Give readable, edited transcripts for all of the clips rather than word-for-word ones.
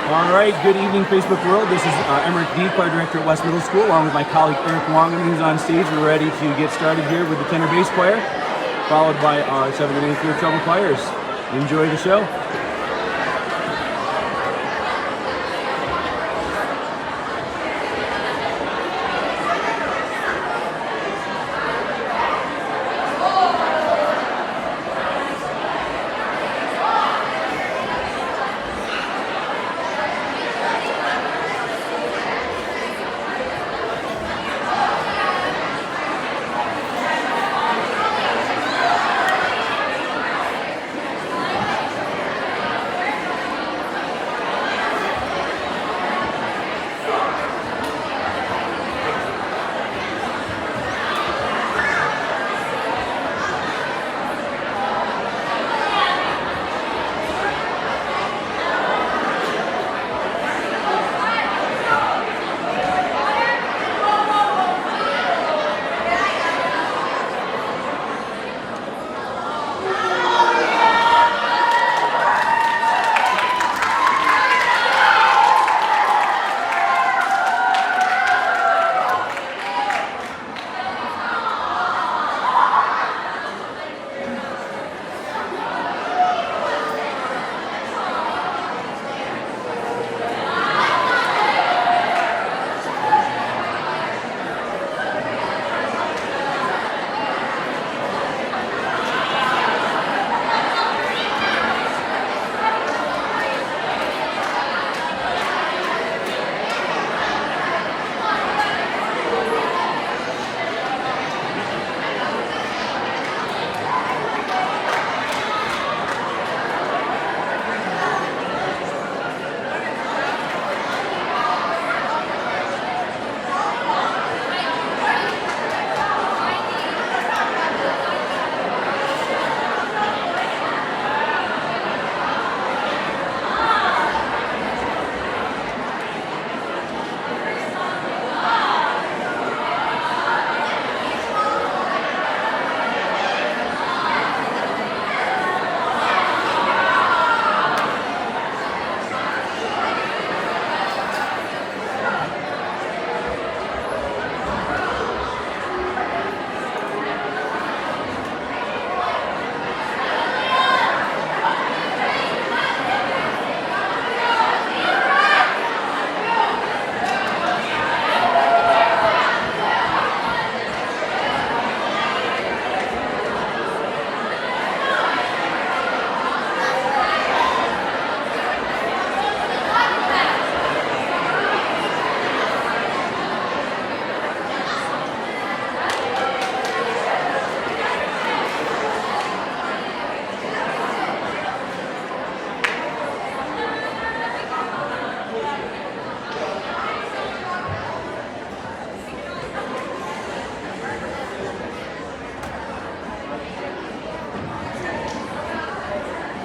All right, good evening, Facebook world. This is Emmerich D., choir director at West Middle School, along with my colleague Eric Wong, who's on stage. We're ready to get started here with the tenor bass choir, followed by our 7th and 8th year treble choirs. Enjoy the show.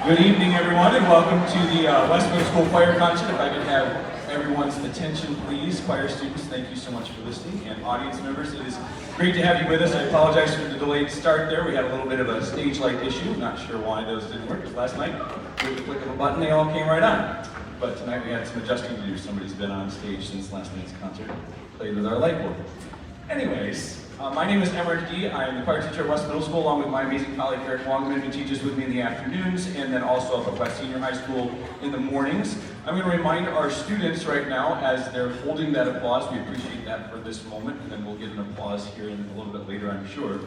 Good evening, everyone, and welcome to the West Middle School Choir Concert. If I could have everyone's attention, please. Choir students, thank you so much for listening, and audience members, it is great to have you with us. I apologize for the delayed start there. We had a little bit of a stage light issue. Not sure why those didn't work, because last night, with the click of a button, they all came right on. But tonight we had some adjusting to do. Somebody's been on stage since last night's concert, played with our light board. Anyways, my name is Emmerich D. I am the choir teacher at West Middle School, along with my amazing colleague Eric Wong, who teaches with me in the afternoons, and then also up at West Senior High School in the mornings. I'm going to remind our students right now, as they're holding that applause, we appreciate that for this moment, and then we'll get an applause here in a little bit later, I'm sure,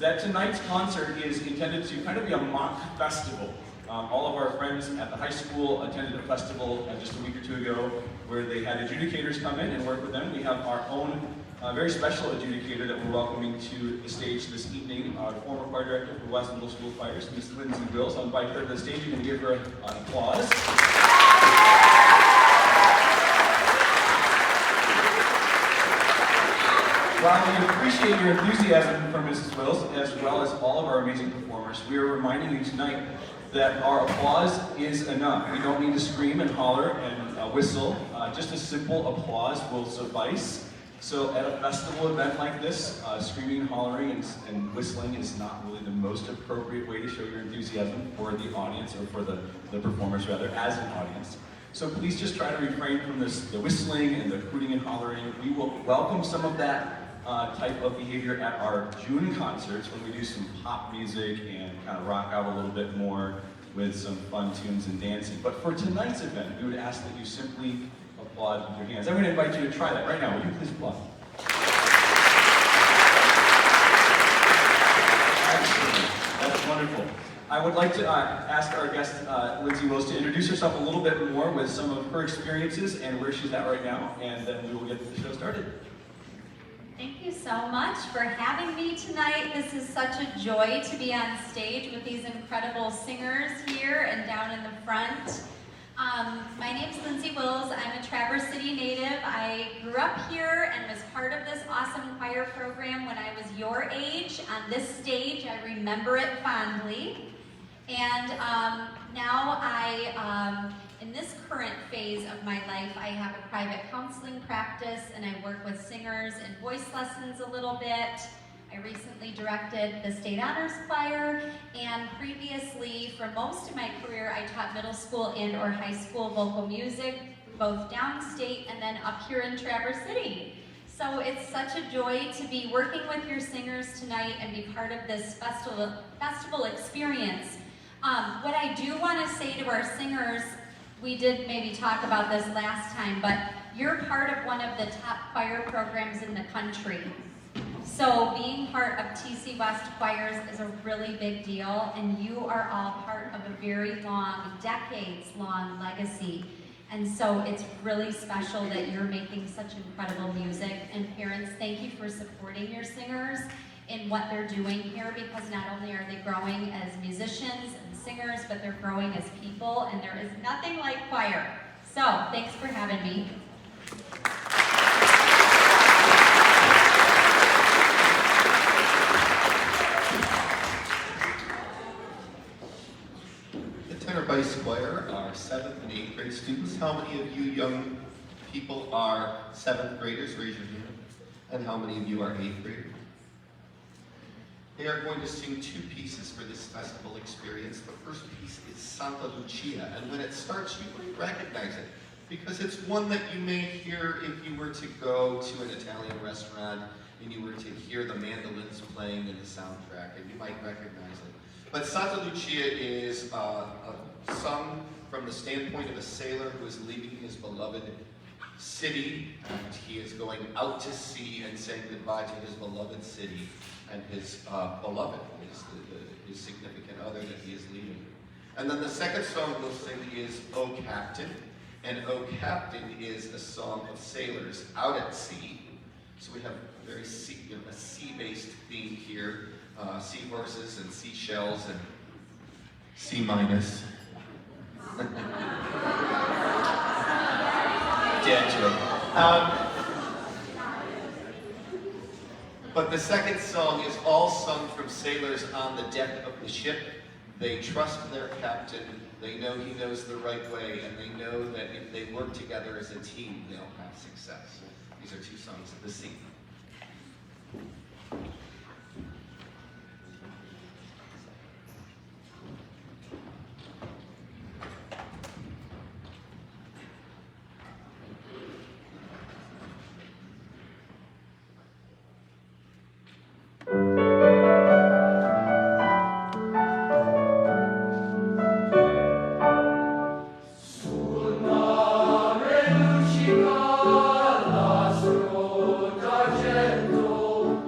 that tonight's concert is intended to kind of be a mock festival. All of our friends at the high school attended a festival just a week or two ago where they had adjudicators come in and work with them. We have our own very special adjudicator that we're welcoming to the stage this evening, our former choir director for West Middle School Choirs, Miss Lindsay Wills. I'll invite her to the stage. You can give her an applause. While we appreciate your enthusiasm for Mrs. Wills, as well as all of our amazing performers, we are reminding you tonight that our applause is enough. We don't need to scream and holler and whistle. Just a simple applause will suffice. So at a festival event like this, screaming, hollering, and whistling is not really the most appropriate way to show your enthusiasm for the audience, or for the performers rather, as an audience. So please just try to refrain from the whistling and the hooting and hollering. We will welcome some of that type of behavior at our June concerts when we do some pop music and kind of rock out a little bit more with some fun tunes and dancing. But for tonight's event, we would ask that you simply applaud with your hands. I'm going to invite you to try that right now. Will you please applaud? Excellent. That's wonderful. I would like to ask our guest, Lindsay Wills, to introduce herself a little bit more with some of her experiences and where she's at right now, and then we will get the show started. Thank you so much for having me tonight. This is such a joy to be on stage with these incredible singers here and down in the front. My name's Lindsay Wills. I'm a Traverse City native. I grew up here and was part of this awesome choir program when I was your age. On this stage, I remember it fondly. And now in this current phase of my life, I have a private counseling practice and I work with singers in voice lessons a little bit. I recently directed the State Honors Choir, and previously, for most of my career, I taught middle school and or high school vocal music, both downstate and then up here in Traverse City. So it's such a joy to be working with your singers tonight and be part of this festival experience. What I do want to say to our singers, we did maybe talk about this last time, but you're part of one of the top choir programs in the country. So being part of TC West Choirs is a really big deal, and you are all part of a very long, decades-long legacy. And so it's really special that you're making such incredible music. And parents, thank you for supporting your singers in what they're doing here, because not only are they growing as musicians and singers, but they're growing as people, and there is nothing like choir. So thanks for having me. Bass choir are 7th and 8th grade students. How many of you young people are 7th graders? Raise your hand. And how many of you are 8th graders? They are going to sing two pieces for this festival experience. The first piece is Santa Lucia, and when it starts, you might recognize it, because it's one that you may hear if you were to go to an Italian restaurant and you were to hear the mandolins playing in the soundtrack, and you might recognize it. But Santa Lucia is sung from the standpoint of a sailor who is leaving his beloved city, and he is going out to sea and saying goodbye to his beloved city and his beloved, his significant other that he is leaving. And then the second song we'll sing is O Captain, and O Captain is a song of sailors out at sea. So we have a very sea-based theme here. Seahorses and seashells and C minus. Dead joke. But the second song is all sung from sailors on the deck of the ship. They trust their captain, they know he knows the right way, and they know that if they work together as a team, they'll have success. These are two songs of the sea. D'argento,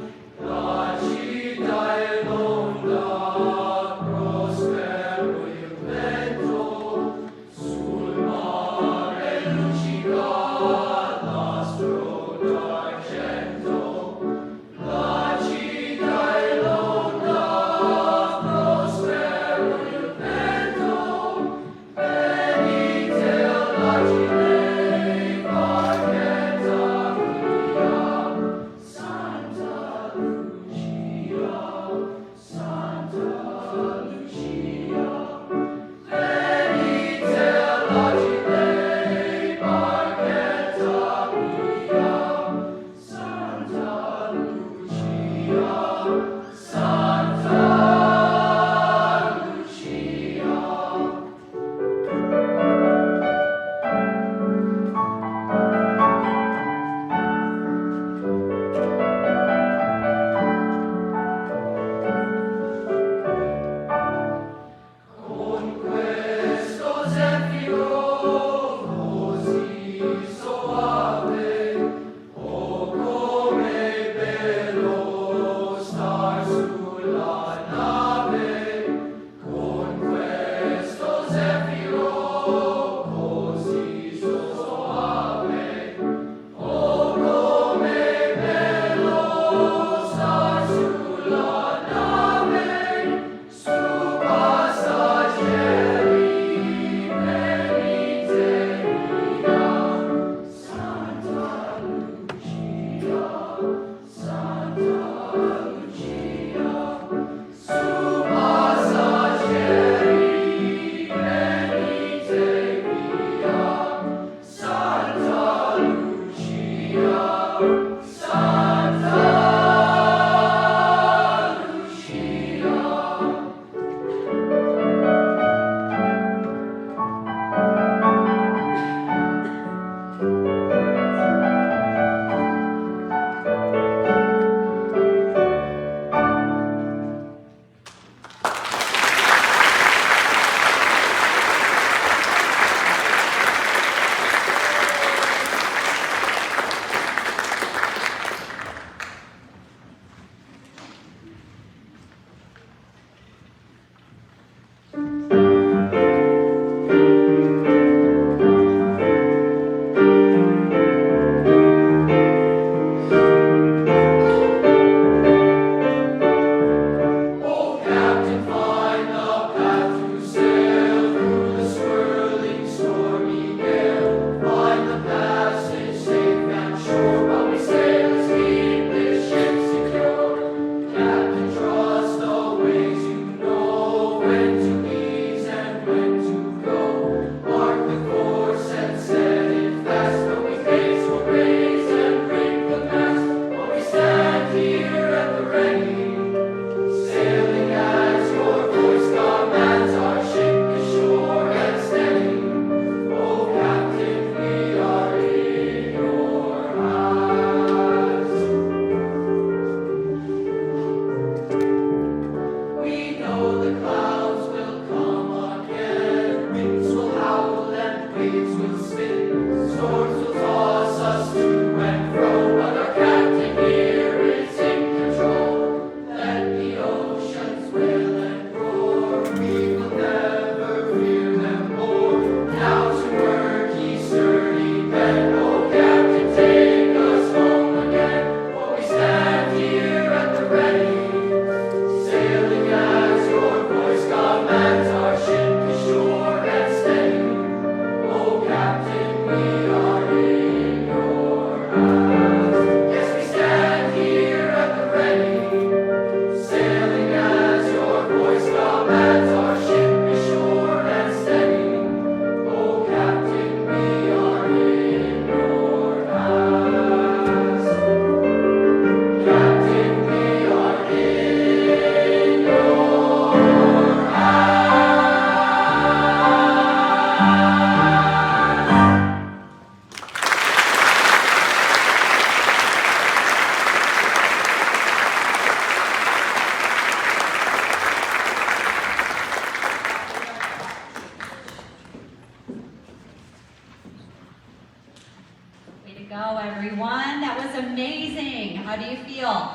go, everyone. That was amazing. How do you feel?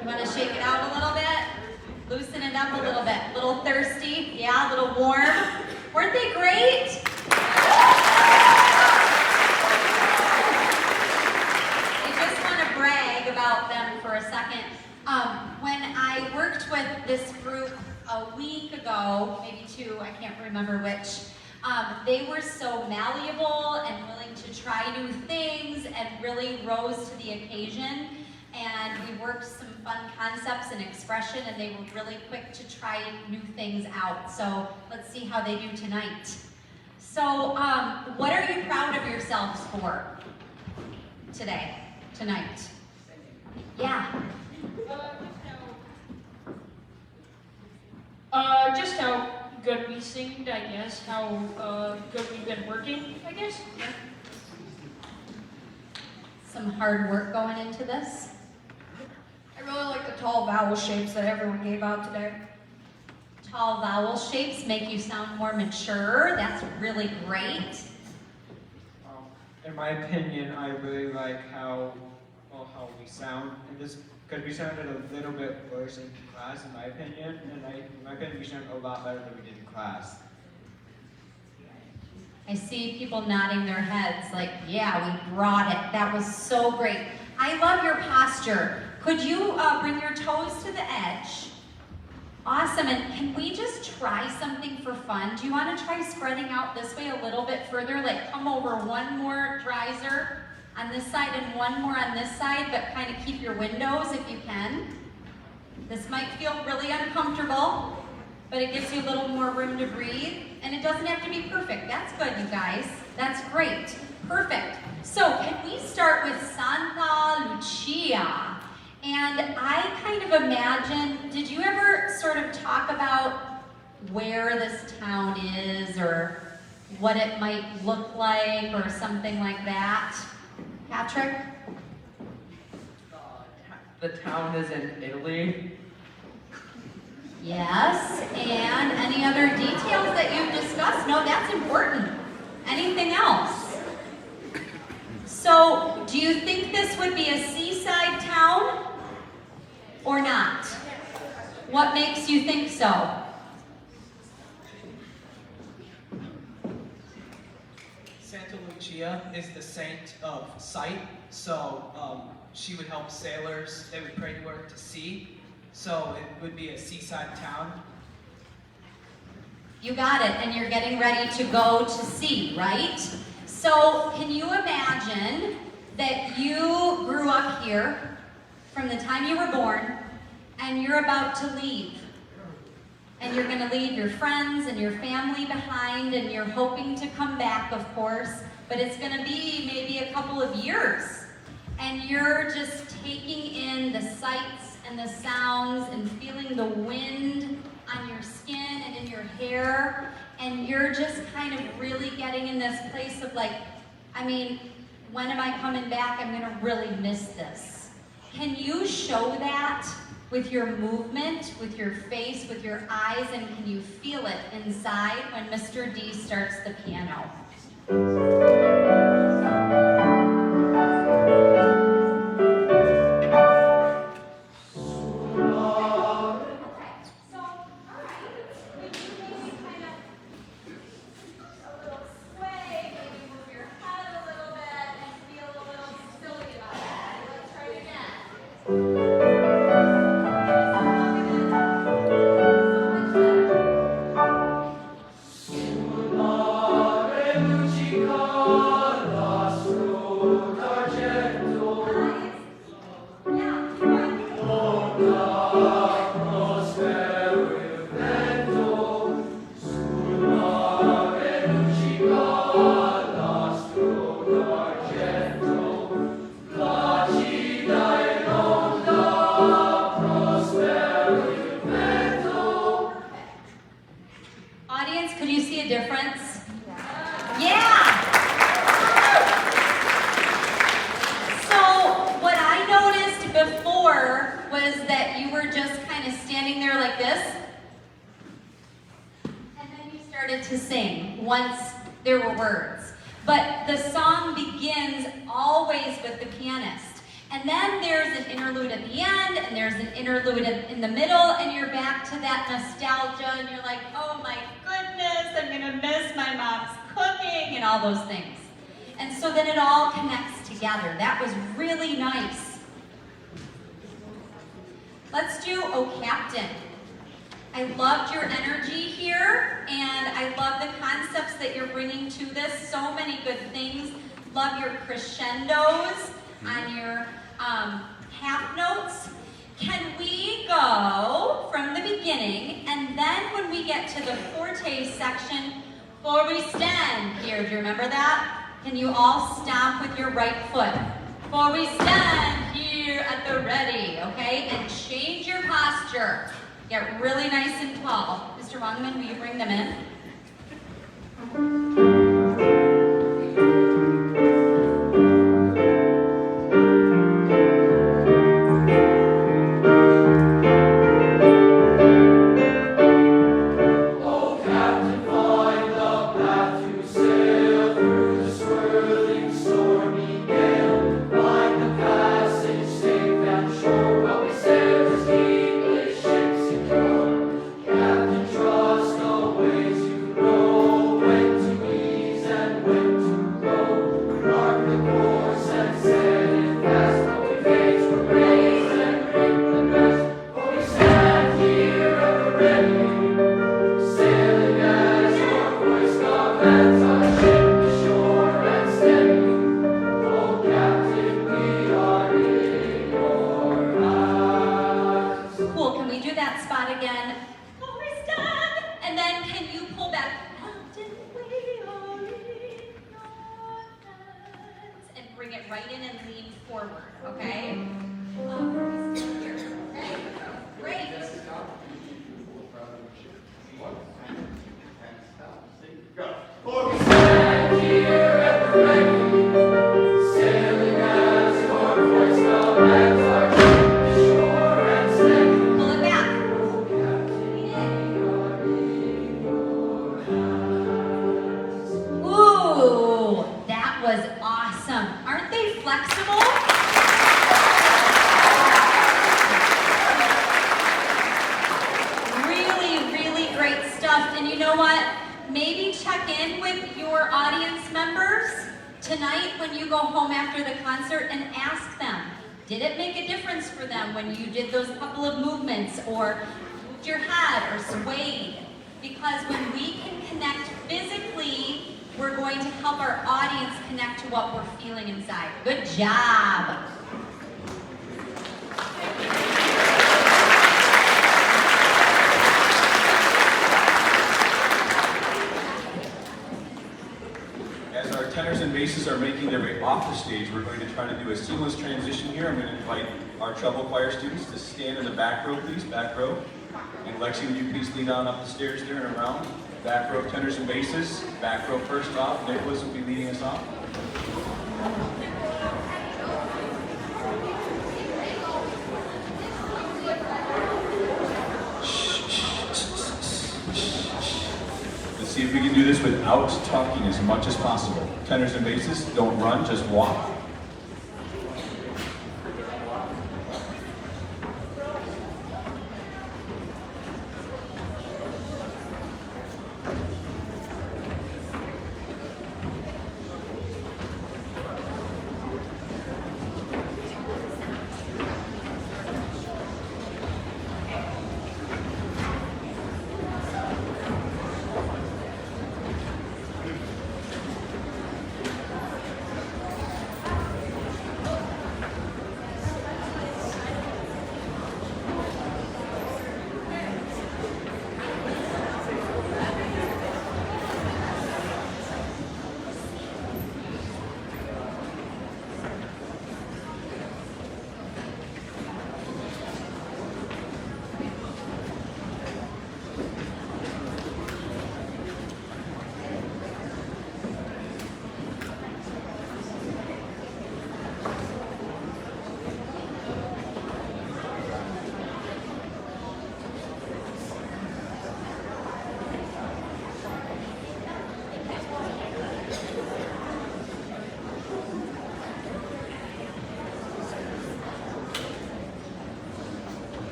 You want to shake it out a little bit? Loosen it up a little bit. A little thirsty? Yeah, a little warm? Weren't they great? I just want to brag about them for a second. When I worked with this group a week ago, maybe two, I can't remember which, they were so malleable and willing to try new things and really rose to the occasion. And we worked some fun concepts and expression, and they were really quick to try new things out. So let's see how they do tonight. So what are you proud of yourselves for tonight? Yeah. Just how good we sing, I guess. How good we've been working, I guess. Some hard work going into this. I really like the tall vowel shapes that everyone gave out today. Tall vowel shapes make you sound more mature. That's really great. In my opinion, I really like how we sound in this, because we sounded a little bit worse in class, in my opinion, and in my opinion, we sound a lot better than we did in class. I see people nodding their heads like, yeah, we brought it. That was so great. I love your posture. Could you bring your toes to the edge? Awesome, and can we just try something for fun? Do you want to try spreading out this way a little bit further? Like come over one more riser on this side and one more on this side, but kind of keep your windows if you can. This might feel really uncomfortable, but it gives you a little more room to breathe, and it doesn't have to be perfect. That's good, you guys. That's great. Perfect. So can we start with Santa Lucia? And I kind of imagine, did you ever sort of talk about where this town is or what it might look like or something like that? Patrick? The town is in Italy. Yes, and any other details that you've discussed? No, that's important. Anything else? So, do you think this would be a seaside town or not? What makes you think so? Santa Lucia is the saint of sight, so she would help sailors. They would pray to her to sea, so it would be a seaside town. You got it, and you're getting ready to go to sea, right? So, can you imagine that you grew up here from the time you were born, and you're about to leave? And you're going to leave your friends and your family behind, and you're hoping to come back, of course, but it's going to be maybe a couple of years. And you're just taking in the sights and the sounds and feeling the wind on your skin and in your hair, and you're just kind of really getting in this place of like, I mean, when am I coming back? I'm going to really miss this. Can you show that with your movement, with your face, with your eyes, and can you feel it inside when Mr. D starts the piano? Audience, could you see a difference? Yeah! So, what I noticed before was that you were just kind of standing there like this, and then you started to sing once there were words. But the song begins always with the pianist. And then there's an interlude at the end, and there's an interlude in the middle, and you're back to that nostalgia, and you're like, oh my goodness, I'm gonna miss my mom's cooking, and all those things. And so then it all connects together. That was really nice. Let's do Oh Captain. I loved your energy here, and I love the concepts that you're bringing to this. So many good things. Love your crescendos on your half notes. Can we go from the beginning, and then when we get to the forte section, for we stand here, do you remember that? Can you all stomp with your right foot? For we stand here at the ready, okay? And change your posture. Get really nice and tall. Mr. Wongman, will you bring them in? Or moved your head or swayed. Because when we can connect physically, we're going to help our audience connect to what we're feeling inside. Good job. As our tenors and basses are making their way off the stage, we're going to try to do a seamless transition here. I'm going to invite our treble choir students to stand in the back row, please, back row. And Lexi, would you please lead on up the stairs there and around? Back row tenors and basses. Back row first off. Nicholas will be leading us off. Let's see if we can do this without talking as much as possible. Tenors and basses, don't run, just walk.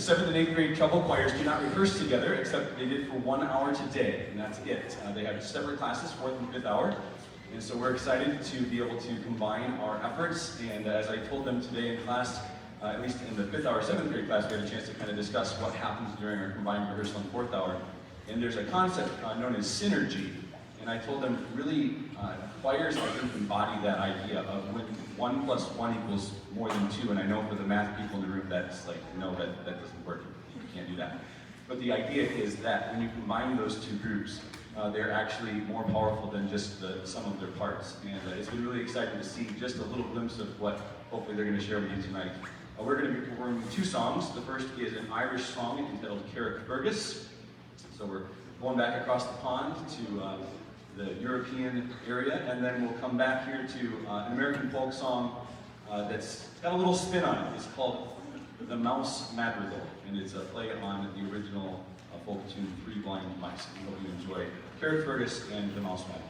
The 7th and 8th grade treble choirs do not rehearse together, except they did for 1 hour today, and that's it. They have separate classes, 4th and 5th hour, and so we're excited to be able to combine our efforts, and as I told them today in class, at least in the 5th hour, 7th grade class, we had a chance to kind of discuss what happens during our combined rehearsal in 4th hour, and there's a concept known as synergy, and I told them really choirs, I think, embody that idea of when 1 plus 1 equals more than 2, and I know for the math people in the room that's like, no, that doesn't work, you can't do that. But the idea is that when you combine those two groups, they're actually more powerful than just the sum of their parts. And it's been really exciting to see just a little glimpse of what hopefully they're going to share with you tonight. We're going to be performing 2 songs. The first is an Irish song entitled Carrick Fergus. So we're going back across the pond to the European area, and then we'll come back here to an American folk song that's got a little spin on it. It's called The Mouse Madrigal, and it's a play on the original folk tune, Three Blind Mice. We hope you enjoy Carrick Fergus and The Mouse Madrigal.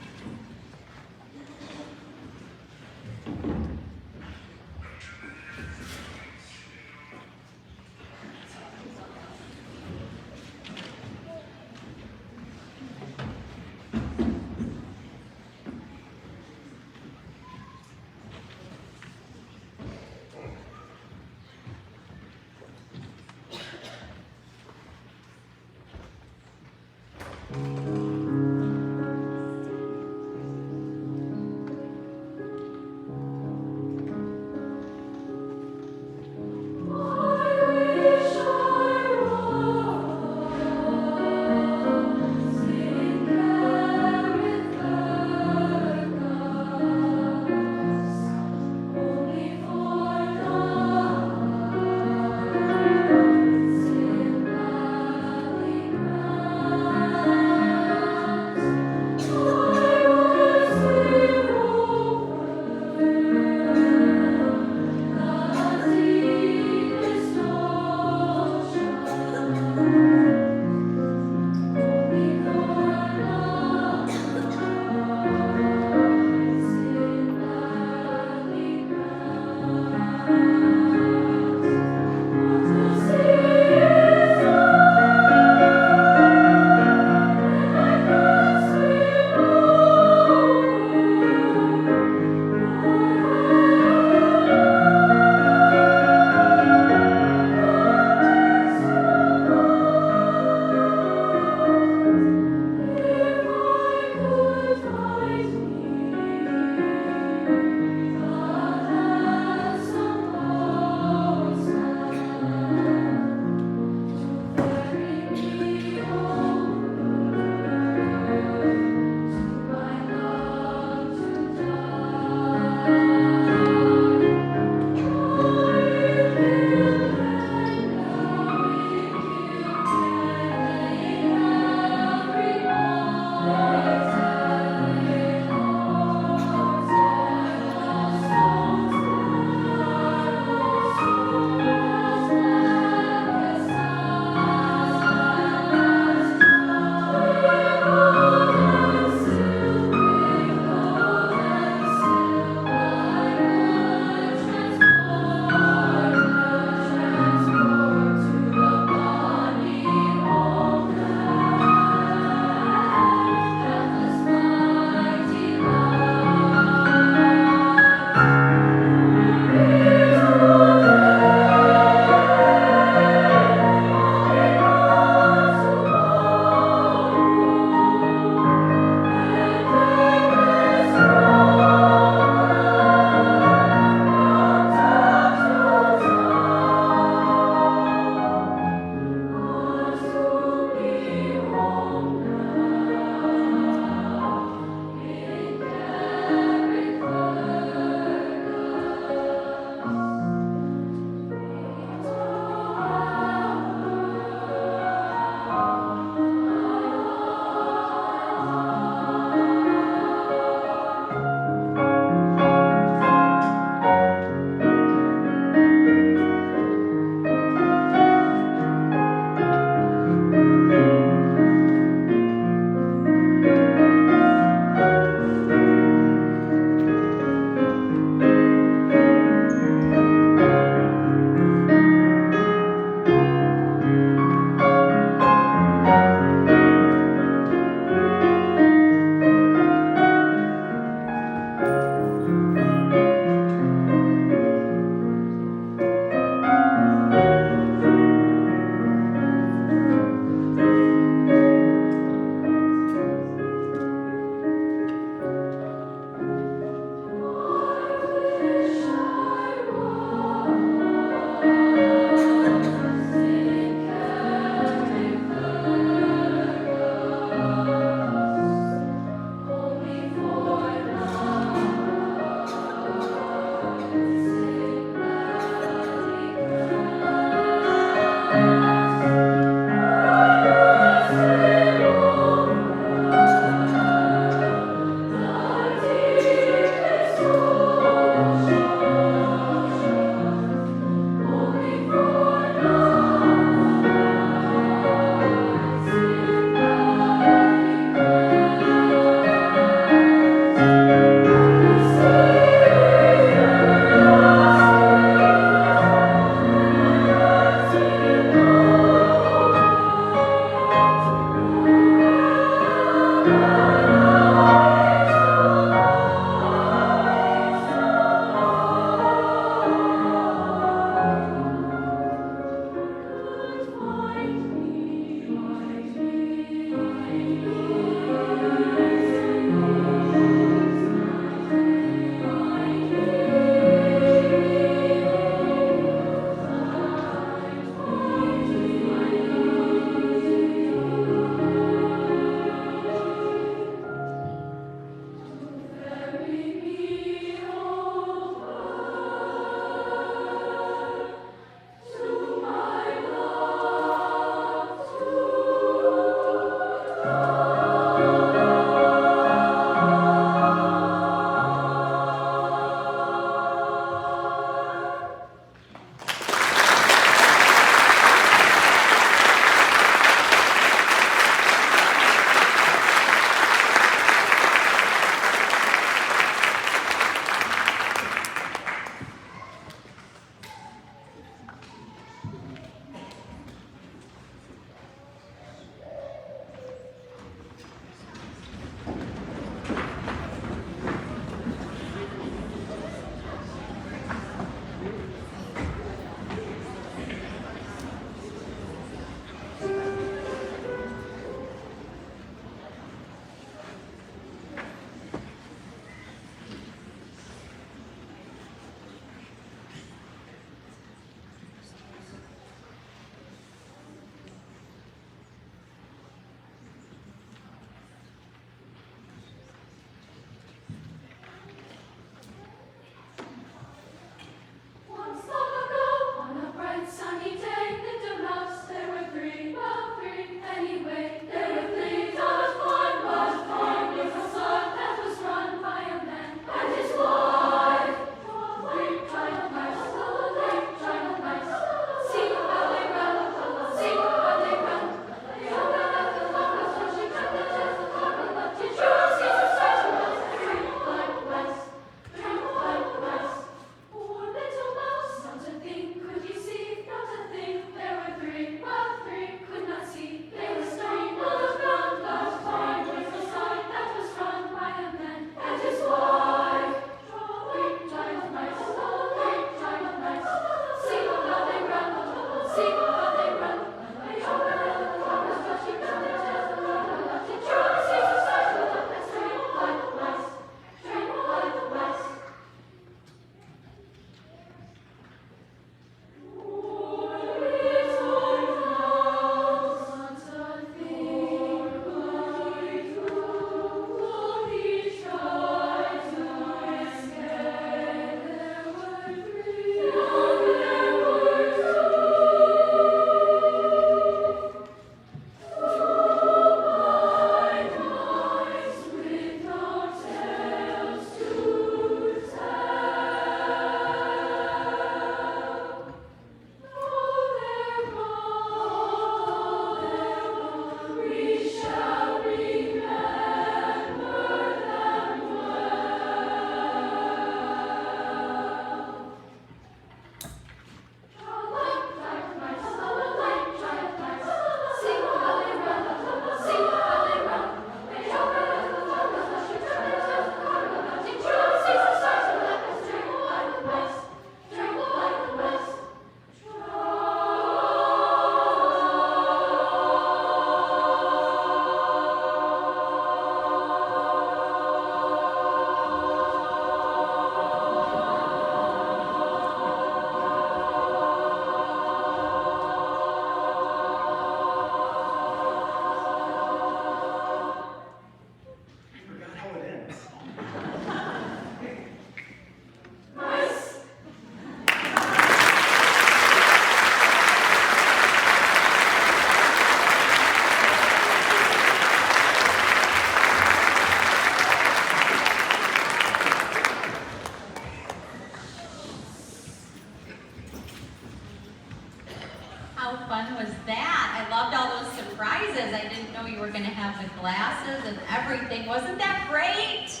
How fun was that? I loved all those surprises. I didn't know you were going to have the glasses and everything. Wasn't that great?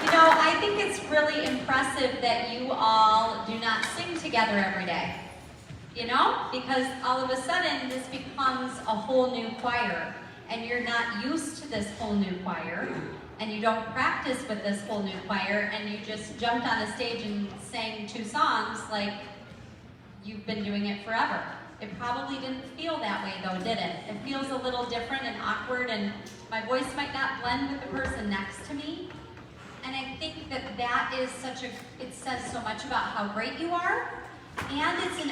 You know, I think it's really impressive that you all do not sing together every day. You know? Because all of a sudden, this becomes a whole new choir. And you're not used to this whole new choir. And you don't practice with this whole new choir. And you just jumped on the stage and sang 2 songs like you've been doing it forever. It probably didn't feel that way though, did it? It feels a little different and awkward, and my voice might not blend with the person next to me. And I think that that is it says so much about how great you are. And it's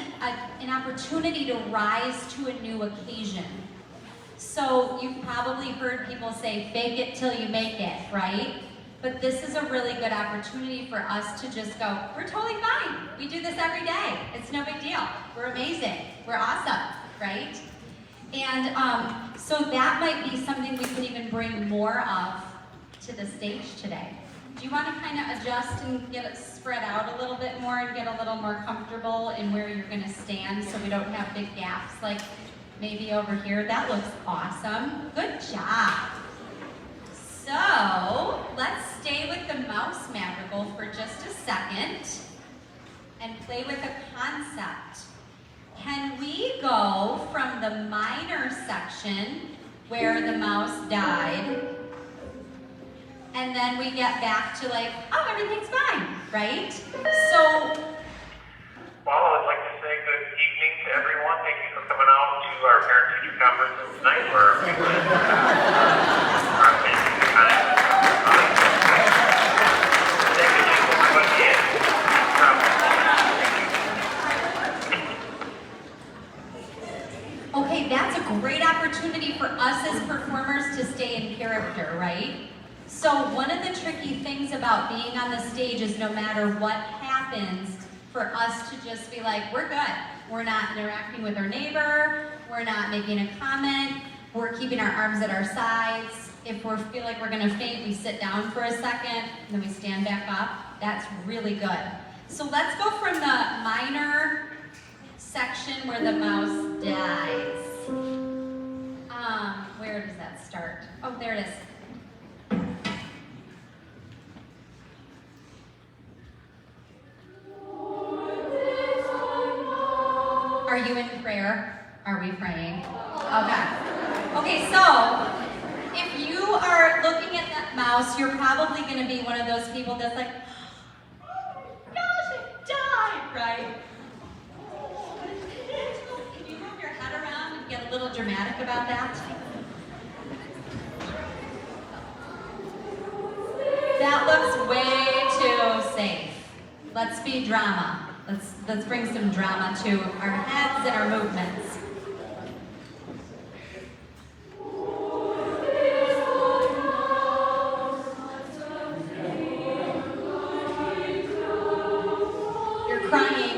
an opportunity to rise to a new occasion. So you've probably heard people say, fake it till you make it, right? But this is a really good opportunity for us to just go, we're totally fine. We do this every day. It's no big deal. We're amazing. We're awesome, right? And so that might be something we can even bring more of to the stage today. Do you want to kind of adjust and get it spread out a little bit more and get a little more comfortable in where you're going to stand so we don't have big gaps like maybe over here? That looks awesome. Good job. So let's stay with the mouse madrigal for just a second and play with a concept. Can we go from the minor section where the mouse died, and then we get back to like, oh, everything's fine, right? So, well, I'd like to say good evening to everyone. Thank you for coming out to our parent-teacher conference tonight. We're okay, that's a great opportunity for us as performers to stay in character, right? So one of the tricky things about being on the stage is no matter what happens, for us to just be like, we're good. We're not interacting with our neighbor. We're not making a comment. We're keeping our arms at our sides. If we feel like we're gonna faint, we sit down for a second, and then we stand back up. That's really good. So let's go from the minor section where the mouse dies. Where does that start? Oh, there it is. Are you in prayer? Are we praying? Okay. Okay, so if you are looking at that mouse, you're probably going to be one of those people that's like, oh my gosh, it died, right? Can you move your head around and get a little dramatic about that? That looks way too safe. Let's be drama. Let's bring some drama to our heads and our movements. You're crying.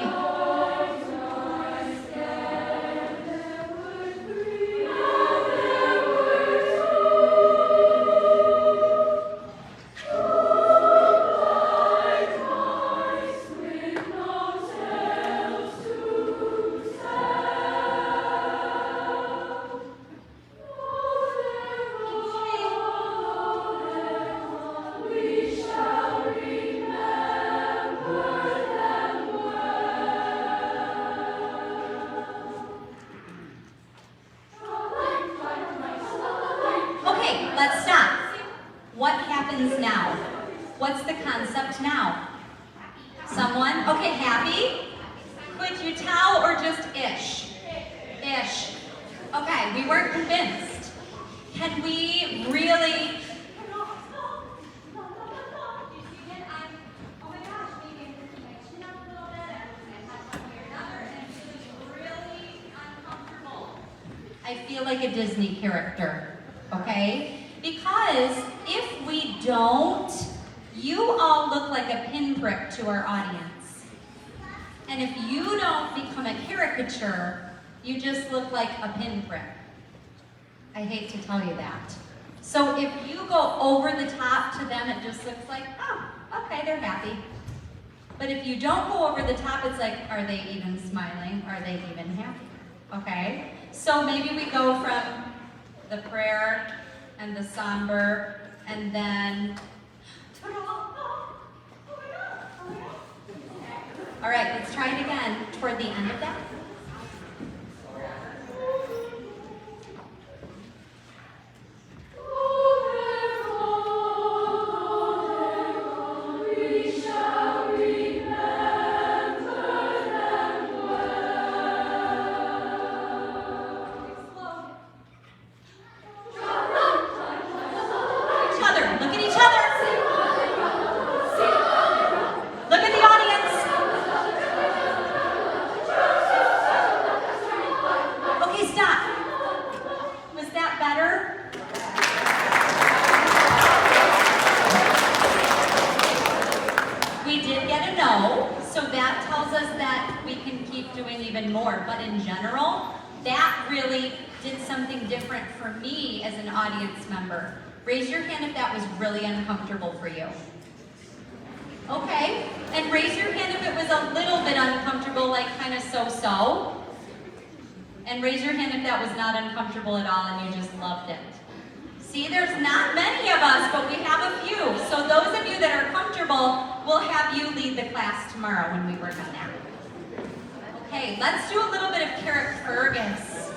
Let's stop. What happens now? What's the concept now? Someone? Okay, happy? Could you tell or just ish? Ish. Okay, we weren't convinced. Can we really... I feel like a Disney character, okay? Because if we don't, you all look like a pinprick to our audience. And if you don't become a caricature, you just look like a pinprick. I hate to tell you that. So if you go over the top to them, it just looks like, oh, okay, they're happy. But if you don't go over the top, it's like, are they even smiling? Are they even happy? Okay? So maybe we go from the prayer and the somber, and then, all right, let's try it again toward the end of that. But in general, that really did something different for me as an audience member. Raise your hand if that was really uncomfortable for you. Okay, and raise your hand if it was a little bit uncomfortable, like kind of so-so. And raise your hand if that was not uncomfortable at all and you just loved it. See, there's not many of us, but we have a few. So those of you that are comfortable, we'll have you lead the class tomorrow when we work on that. Okay, let's do a little bit of Carrick Fergus.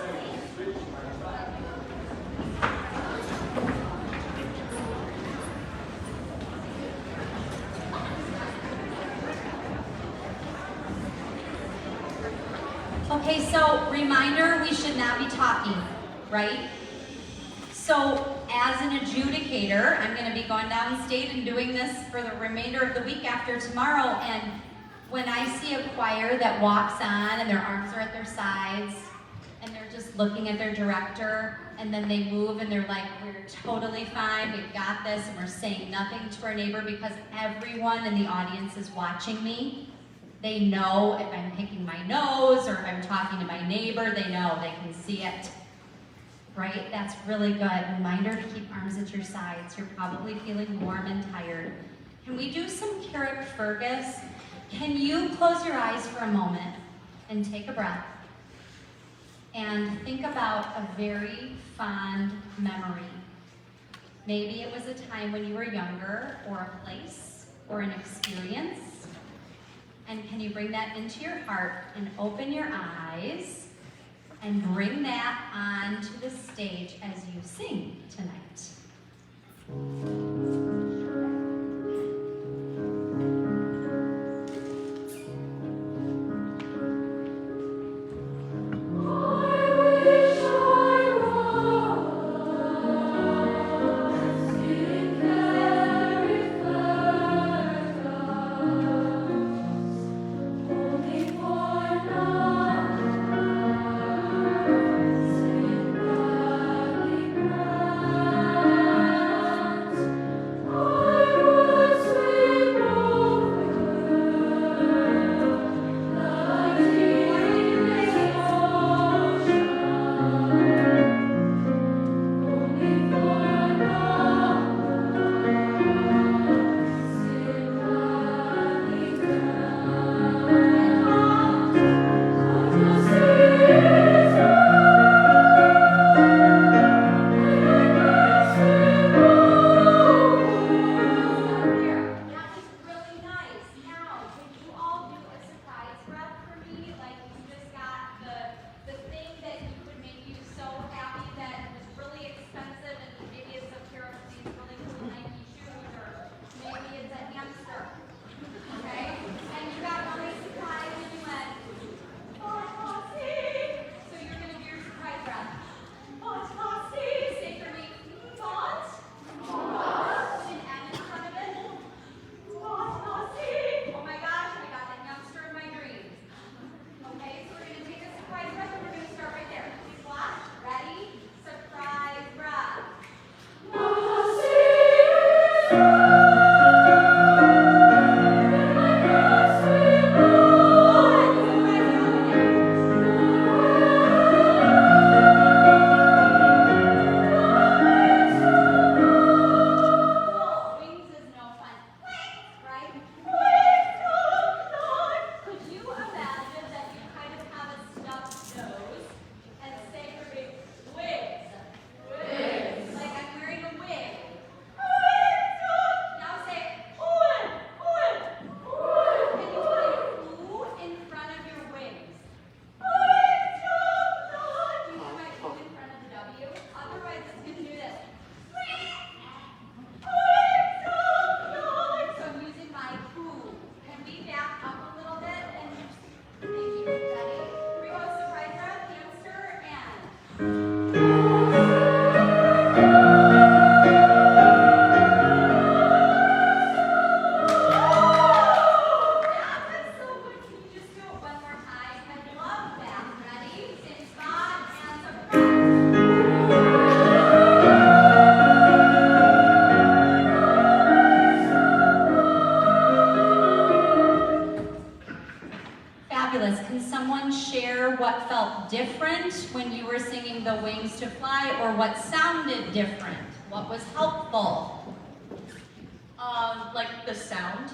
Okay, so reminder, we should not be talking, right? So as an adjudicator, I'm going to be going downstate and doing this for the remainder of the week after tomorrow, and when I see a choir that walks on and their arms are at their sides and they're just looking at their director and then they move and they're like, we're totally fine, we've got this, and we're saying nothing to our neighbor because everyone in the audience is watching me. They know if I'm picking my nose or if I'm talking to my neighbor, they know, they can see it. Right? That's really good. Reminder to keep arms at your sides. You're probably feeling warm and tired. Can we do some Carrick Fergus? Can you close your eyes for a moment and take a breath and think about a very fond memory? Maybe it was a time when you were younger, or a place, or an experience. And can you bring that into your heart and open your eyes and bring that onto the stage as you sing tonight? anyone share what felt different when you were singing the Wings to Fly, or what sounded different? What was helpful? Like the sound.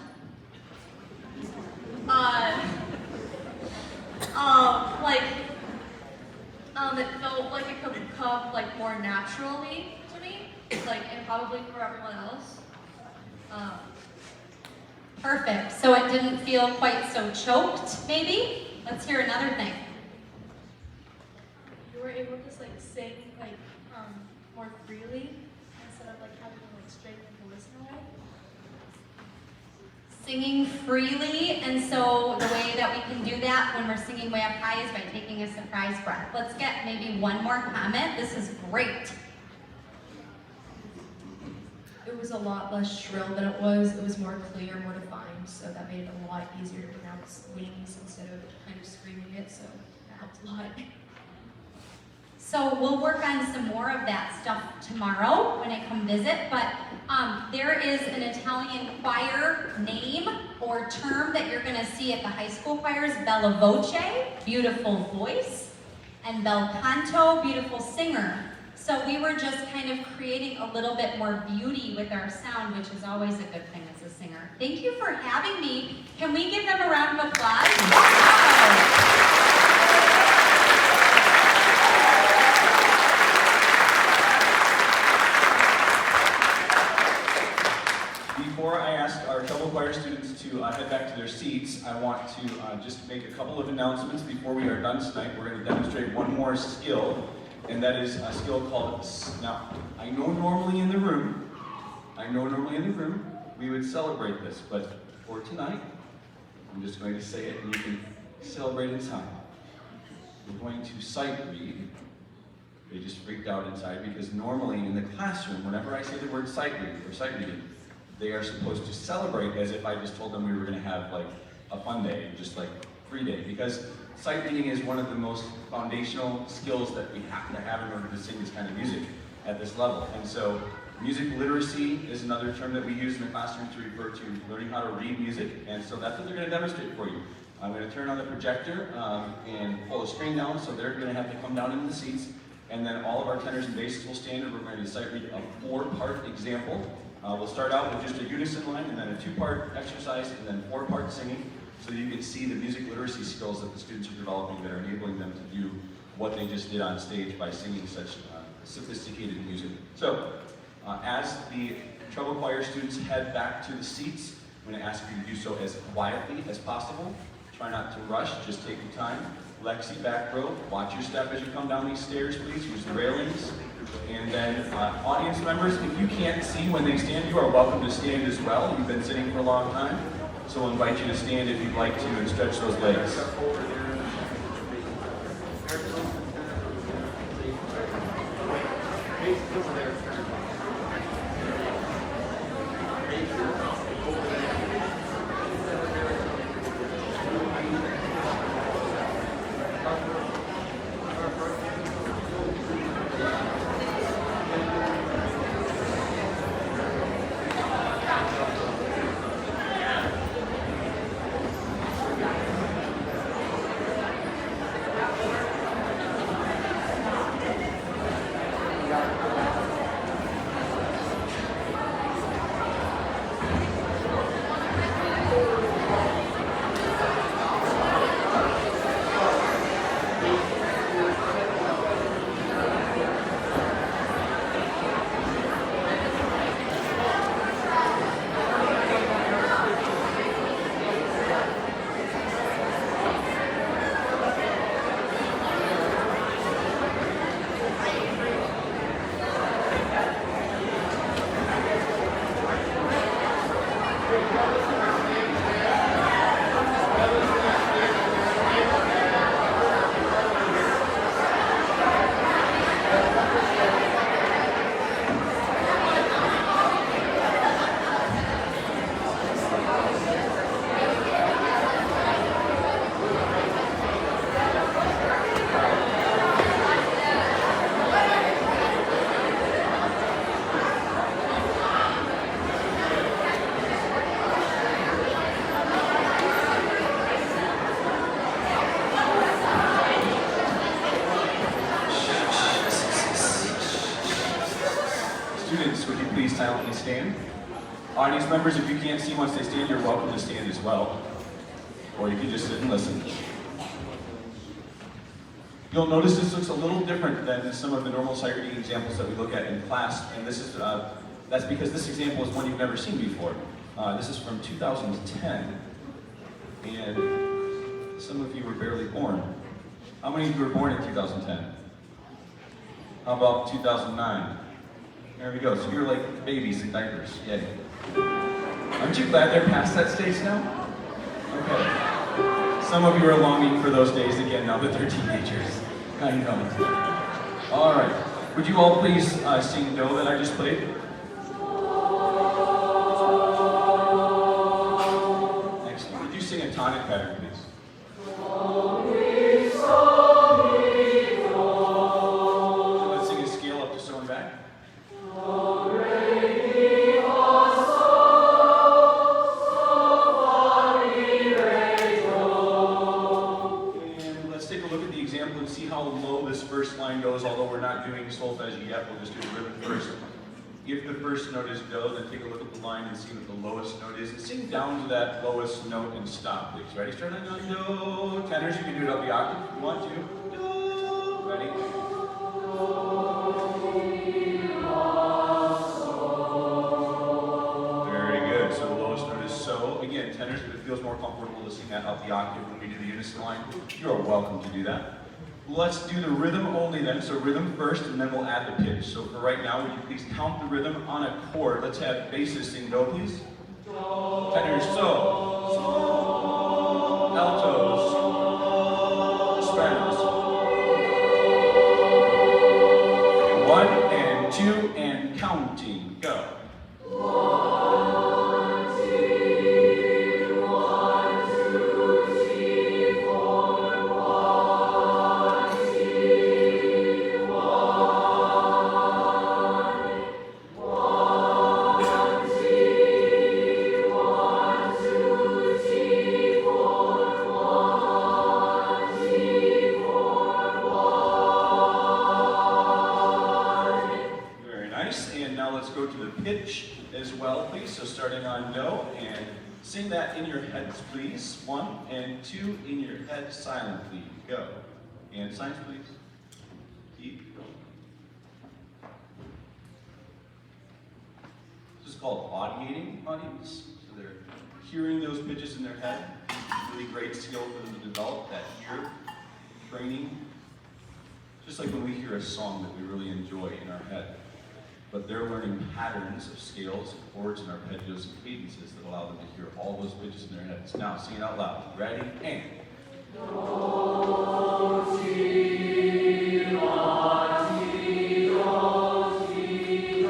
It felt like it could come like more naturally to me, like, and probably for everyone else. Perfect. So it didn't feel quite so choked, maybe? Let's hear another thing. You were able to like sing like more freely instead of like having to like strain your voice in a way. Singing freely, and so the way that we can do that when we're singing way up high is by taking a surprise breath. Let's get maybe one more comment. This is great. It was a lot less shrill than it was more clear, more defined, so that made it a lot easier to pronounce wings instead of kind of screaming it, so that helped a lot. So we'll work on some more of that stuff tomorrow when I come visit, but there is an Italian choir name or term that you're gonna see at the high school choirs: bella voce, beautiful voice, and bel canto, beautiful singer. So we were just kind of creating a little bit more beauty with our sound, which is always a good thing as a singer. Thank you for having me. Can we give them a round of applause? Wow. Before I ask our treble choir students to head back to their seats, I want to just make a couple of announcements before we are done tonight. We're going to demonstrate one more skill, and that is a skill called, now, I know normally in the room, we would celebrate this, but for tonight, I'm just going to say it, and you can celebrate inside. We're going to sight read. They just freaked out inside because normally in the classroom, whenever I say the word sight read or sight reading, they are supposed to celebrate as if I just told them we were going to have like a fun day, just like free day, because sight reading is one of the most foundational skills that we have to have in order to sing this kind of music at this level. And so music literacy is another term that we use in the classroom to refer to learning how to read music, and so that's what they're going to demonstrate for you. I'm going to turn on the projector and pull the screen down, so they're going to have to come down into the seats, and then all of our tenors and basses will stand, and we're going to sight read a 4-part example. We'll start out with just a unison line, and then a 2-part exercise, and then 4-part singing, so you can see the music literacy skills that the students are developing that are enabling them to do what they just did on stage by singing such sophisticated music. So, as the treble choir students head back to the seats, I'm going to ask you to do so as quietly as possible. Try not to rush, just take your time. Lexi, back row, watch your step as you come down these stairs, please. Use the railings. And then audience members, if you can't see when they stand, you are welcome to stand as well. You've been sitting for a long time, so we'll invite you to stand if you'd like to and stretch those legs. Audience members, if you can't see once they stand, you're welcome to stand as well. Or you can just sit and listen. You'll notice this looks a little different than some of the normal sight reading examples that we look at in class, and this is that's because this example is one you've never seen before. This is from 2010, and some of you were barely born. How many of you were born in 2010? How about 2009? There we go, so you're like babies in diapers, yay. Aren't you glad they're past that stage now? Okay. Some of you are longing for those days again now that they're teenagers. I know. All right. Would you all please sing No that I just played? Excellent. Would you sing a tonic pattern, please? So let's sing a scale up to so and back. And see how low this first line goes, although we're not doing solfeggio yet, we'll just do the rhythm first. If the first note is Do, then take a look at the line and see what the lowest note is, and sing down to that lowest note and stop, please. Ready? Starting on Do. Tenors, you can do it up the octave if you want to. Do. Ready? Very good. So the lowest note is So. Again, tenors, if it feels more comfortable to sing that up the octave when we do the unison line, you are welcome to do that. Let's do the rhythm only then, so rhythm first, and then we'll add the pitch. So for right now, would you please count the rhythm on a chord? Let's have basses sing Do, please. Tenors, So. Altos. Sopranos. Okay, 1 and 2 and counting. Go. Pitch as well, please. So starting on Do, and sing that in your heads, please. 1 and 2 in your head silently. Go. And signs, please. Keep going. This is called audiating, audience. So they're hearing those pitches in their head. Really great skill for them to develop, that ear training. Just like when we hear a song that we really enjoy in our head. But they're learning patterns of scales, chords, and arpeggios and cadences that allow them to hear all those pitches in their heads. Now, sing it out loud. Ready? And. Do, si, la, si, do, si, do,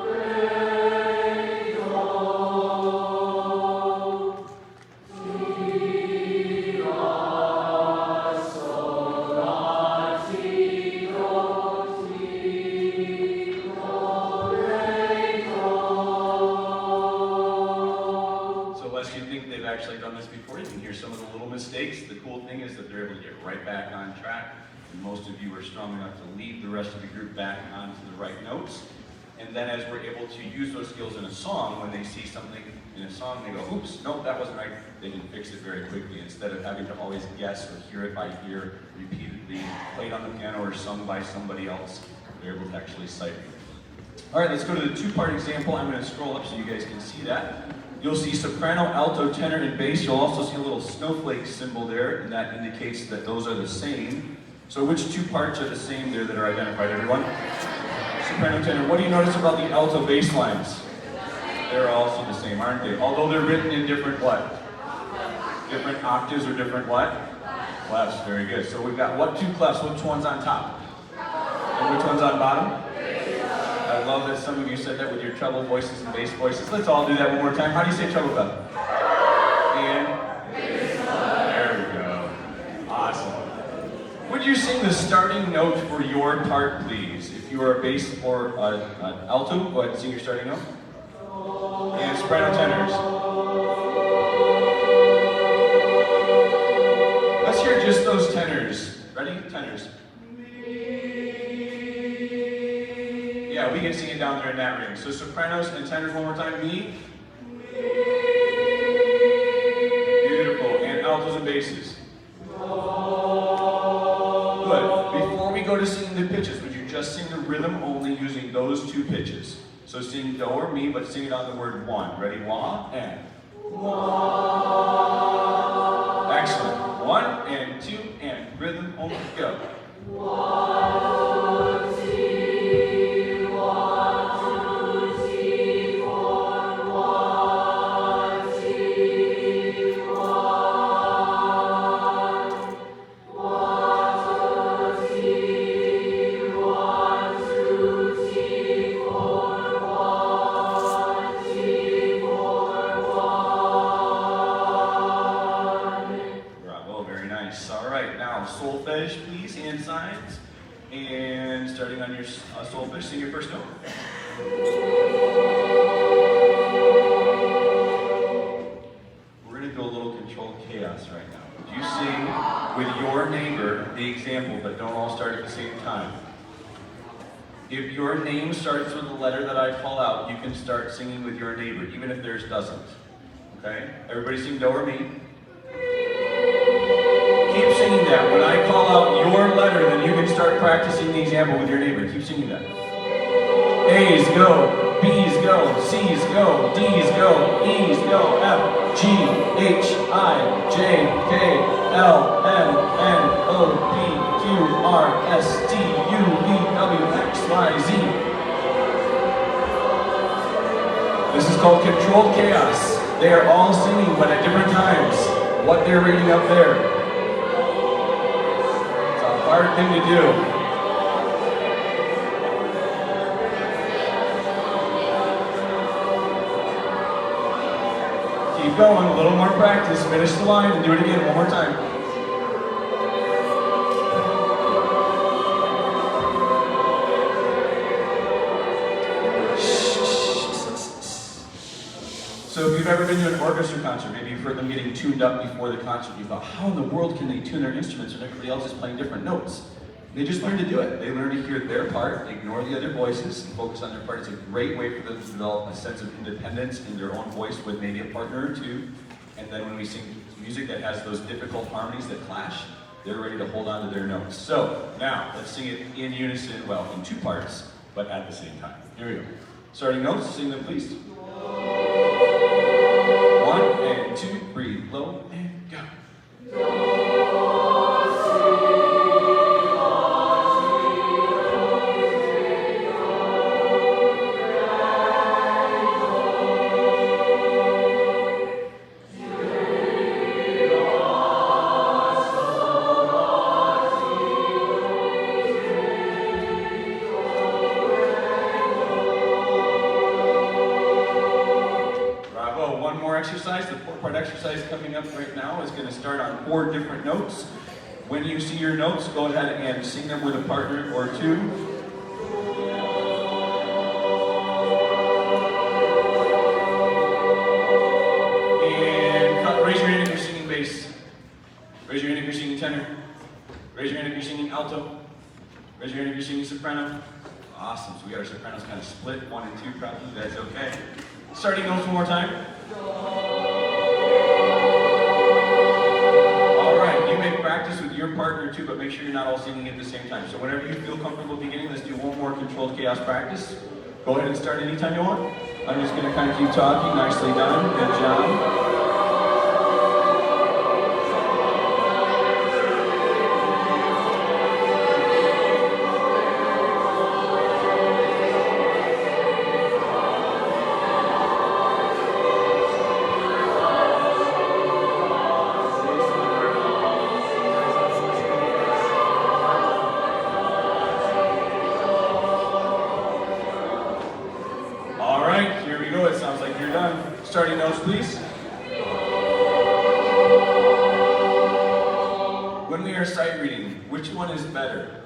re, do, si, la, sol, la, si, do, si. So lest you think they've actually done this before, you can hear some of the little mistakes. The cool thing is that they're able to get right back on track. And most of you are strong enough to lead the rest of the group back onto the right notes. And then as we're able to use those skills in a song, when they see something in a song, they go, oops, nope, that wasn't right. They can fix it very quickly instead of having to always guess or hear it by ear, repeatedly played on the piano or sung by somebody else. They're able to actually sight read. All right, let's go to the two-part example. I'm going to scroll up so you guys can see that. You'll see soprano, alto, tenor, and bass. You'll also see a little snowflake symbol there, and that indicates that those are the same. So which two parts are the same there that are identified, everyone? Soprano, tenor. What do you notice about the alto bass lines? They're also the same, aren't they? Although they're written in different what? Different octaves or different what? Clefs, very good. So we've got what two clefs? Which one's on top? And which one's on bottom? I love that some of you said that with your treble voices and bass voices. Let's all do that one more time. How do you say treble clef? And? There we go. Awesome. Would you sing the starting note for your part, please? If you are a bass or alto, go ahead and sing your starting note. And soprano, tenors. Let's hear just those tenors. Ready? Tenors. Yeah, we can't sing it down there in that range. So sopranos and tenors one more time. Me. Beautiful. And altos and basses. Good. Before we go to singing the pitches, would you just sing the rhythm only using those two pitches? So sing do or mi, but sing it on the word one. Ready? Wah and. Wah. Excellent. 1 and 2 and rhythm only. Go. 1, 2, 3, 1, 2, 3, 4, 1, 2, 1, 1, 2, 3, 1, 2, 3, 4, 1, 3, 4, 1. Bravo, very nice. All right, now solfege, please, hand signs. And starting on your solfege, sing your first note. We're going to do a little controlled chaos right now. Would you sing with your neighbor the example, but don't all start at the same time? If your name starts with the letter that I call out, you can start singing with your neighbor, even if theirs doesn't. Okay? Everybody sing do or mi. Keep singing that. When I call out your letter, then you can start practicing the example with your neighbor. Keep singing that. A's go, B's go, C's go, D's go, E's go, F, G, H, I, J, K, L, M, N, O, P, Q, R, S, T, U, V, W, X, Y, Z. This is called controlled chaos. They are all singing, but at different times. What they're reading up there. It's a hard thing to do. Keep going, a little more practice. Finish the line and do it again one more time. So if you've ever been to an orchestra concert, maybe you've heard them getting tuned up before the concert, you thought, how in the world can they tune their instruments when everybody else is playing different notes? They just learn to do it. They learn to hear their part, ignore the other voices, and focus on their part. It's a great way for them to develop a sense of independence in their own voice with maybe a partner or two. And then when we sing music that has those difficult harmonies that clash, they're ready to hold on to their notes. So now, let's sing it in unison, well, in two parts, but at the same time. Here we go. Starting notes, sing them please. 1 and 2, breathe low and go. Exercise, the 4-part exercise coming up right now is going to start on 4 different notes. When you see your notes, go ahead and sing them with a partner or two. And raise your hand if you're singing bass. Raise your hand if you're singing tenor. Raise your hand if you're singing alto. Raise your hand if you're singing soprano. Awesome, so we got our sopranos kind of split, 1 and 2 probably, that's okay. Starting notes one more time. Alright, you may practice with your partner too, but make sure you're not all singing at the same time. So whenever you feel comfortable beginning, let's do one more controlled chaos practice. Go ahead and start anytime you want. I'm just going to kind of keep talking. Nicely done. Good job. Starting notes, please. When we are sight reading, which one is better?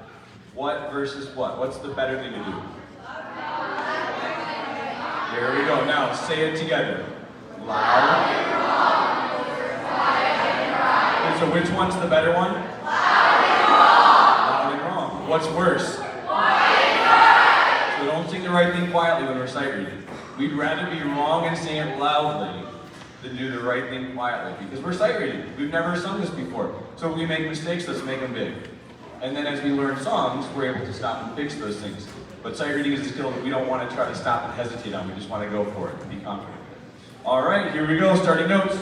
What versus what? What's the better thing to do? There we go. Now say it together. Loud. And so which one's the better one? Loud and wrong. What's worse? So don't sing the right thing quietly when we're sight reading. We'd rather be wrong and sing it loudly than do the right thing quietly, because we're sight reading. We've never sung this before. So if we make mistakes, let's make them big. And then as we learn songs, we're able to stop and fix those things. But sight reading is a skill that we don't want to try to stop and hesitate on. We just want to go for it and be confident. All right, here we go, starting notes.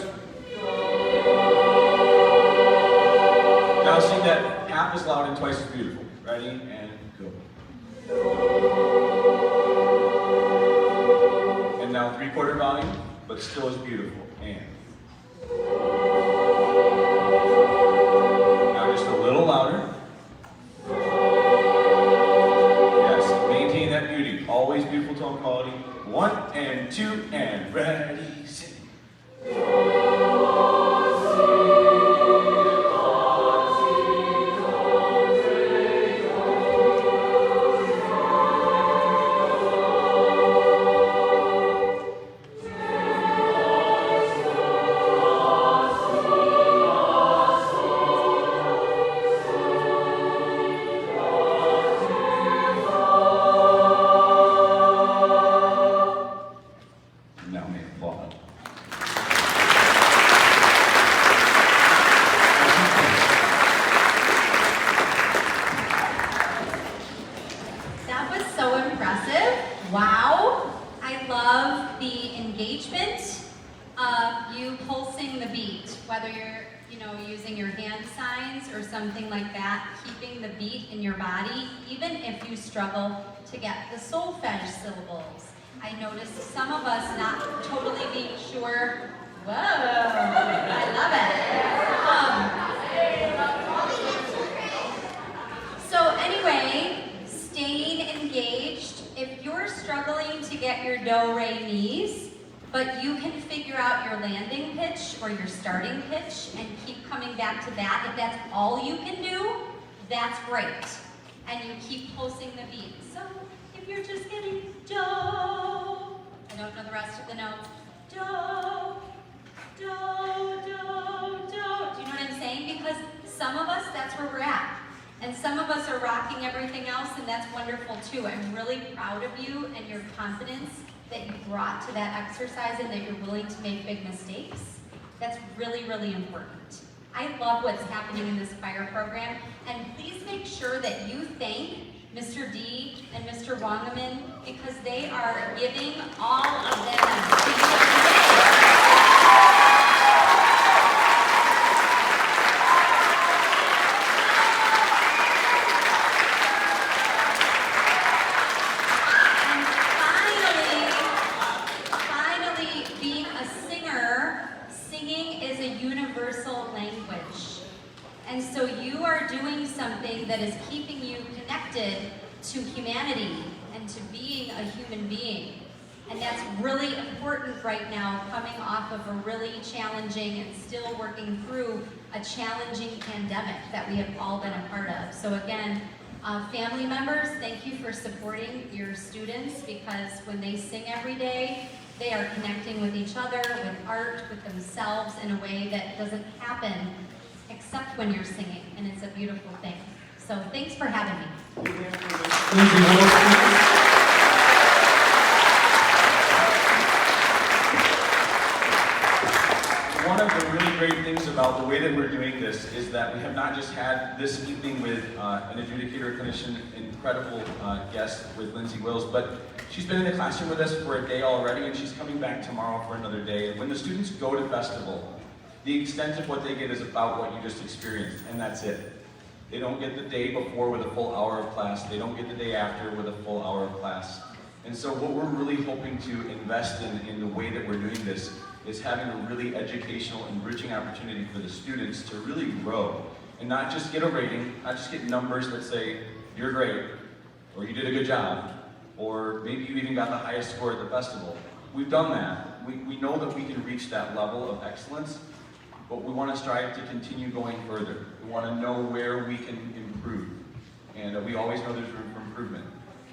Now sing that half as loud and twice as beautiful. Ready, and go. And now 3/4 volume, but still as beautiful. And. Now just a little louder. Yes, maintain that beauty. Always beautiful tone quality. 1 and 2 and ready, sing. Now may applaud. That was so impressive. Wow. I love the engagement of you pulsing the beat, whether you're, using your hand signs or something like that, keeping the beat in your body, even if you struggle to get the solfege syllables. I noticed some of us not totally being sure. Whoa, I love it. So anyway, staying engaged. If you're struggling to get your do, re, mi's, but you can figure out your landing pitch or your starting pitch and keep coming back to that, if that's all you can do, that's great. And you keep pulsing the beat. So if you're just getting do, I don't know the rest of the notes. Do, do, do, do. Do you know what I'm saying? Because some of us, that's where we're at. And some of us are rocking everything else, and that's wonderful too. I'm really proud of you and your confidence that you brought to that exercise and that you're willing to make big mistakes. That's really, really important. I love what's happening in this choir program, and please make sure that you thank Mr. D and Mr. Wangaman, because they are giving all of them. Finally, being a singer, singing is a universal language. And so you are doing something that is keeping you connected to humanity and to being a human being. And that's really important right now, coming off of a really challenging and still working through a challenging pandemic that we have all been a part of. So again, family members, thank you for supporting your students, because when they sing every day, they are connecting with each other, with art, with themselves in a way that doesn't happen except when you're singing, and it's a beautiful thing. So thanks for having me. One of the really great things about the way that we're doing this is that we have not just had this evening with an adjudicator clinician, incredible guest with Lindsay Wills, but she's been in the classroom with us for a day already, and she's coming back tomorrow for another day. And when the students go to festival, the extent of what they get is about what you just experienced, and that's it. They don't get the day before with a full hour of class. They don't get the day after with a full hour of class. And so what we're really hoping to invest in the way that we're doing this is having a really educational, enriching opportunity for the students to really grow and not just get a rating, not just get numbers that say, you're great, or you did a good job, or maybe you even got the highest score at the festival. We've done that. We know that we can reach that level of excellence, but we want to strive to continue going further. We want to know where we can improve, and we always know there's room for improvement.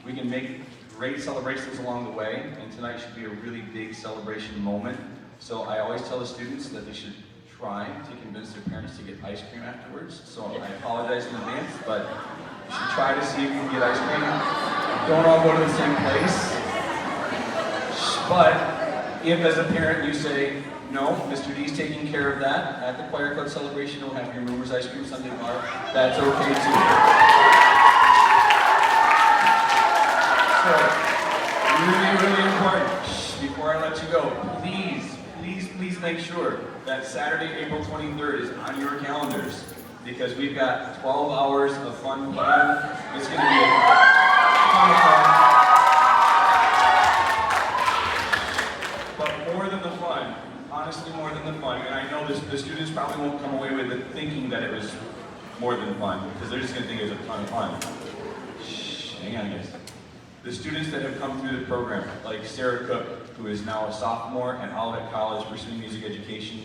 We can make great celebrations along the way, and tonight should be a really big celebration moment. So I always tell the students that they should trying to convince their parents to get ice cream afterwards, so I apologize in advance, but you should try to see if you can get ice cream. Don't all go to the same place. But if as a parent you say, no, Mr. D's taking care of that, at the choir club celebration we'll have your Rumors Ice Cream Sundae bar, that's okay too. So, really, really important, before I let you go, please make sure that Saturday, April 23rd is on your calendars, because we've got 12 hours of fun planned. It's going to be a ton of fun. But more than the fun, honestly more than the fun, and I know the students probably won't come away with it thinking that it was more than fun, because they're just going to think it was a ton of fun. Shh, hang on guys. The students that have come through the program, like Sarah Cook, who is now a sophomore at Olivet College pursuing music education.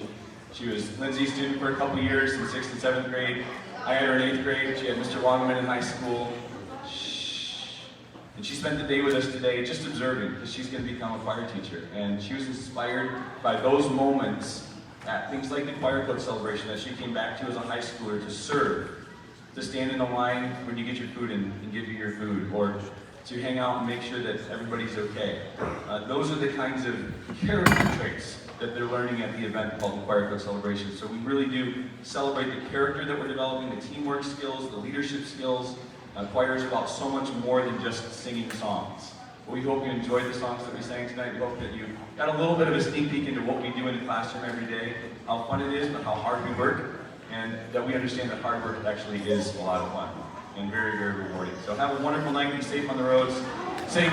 She was Lindsay's student for a couple of years in 6th and 7th grade. I had her in 8th grade. She had Mr. Wongman in high school. Shh. And she spent the day with us today just observing, because she's going to become a choir teacher. And she was inspired by those moments at things like the choir club celebration that she came back to as a high schooler to serve, to stand in the line when you get your food and give you your food, or to hang out and make sure that everybody's okay. Those are the kinds of character traits that they're learning at the event called the Choir Club Celebration. So we really do celebrate the character that we're developing, the teamwork skills, the leadership skills. Choir is about so much more than just singing songs. We hope you enjoyed the songs that we sang tonight. We hope that you got a little bit of a sneak peek into what we do in the classroom every day, how fun it is, but how hard we work, and that we understand that hard work actually is a lot of fun and very, very rewarding. So have a wonderful night, be safe on the roads. Sing.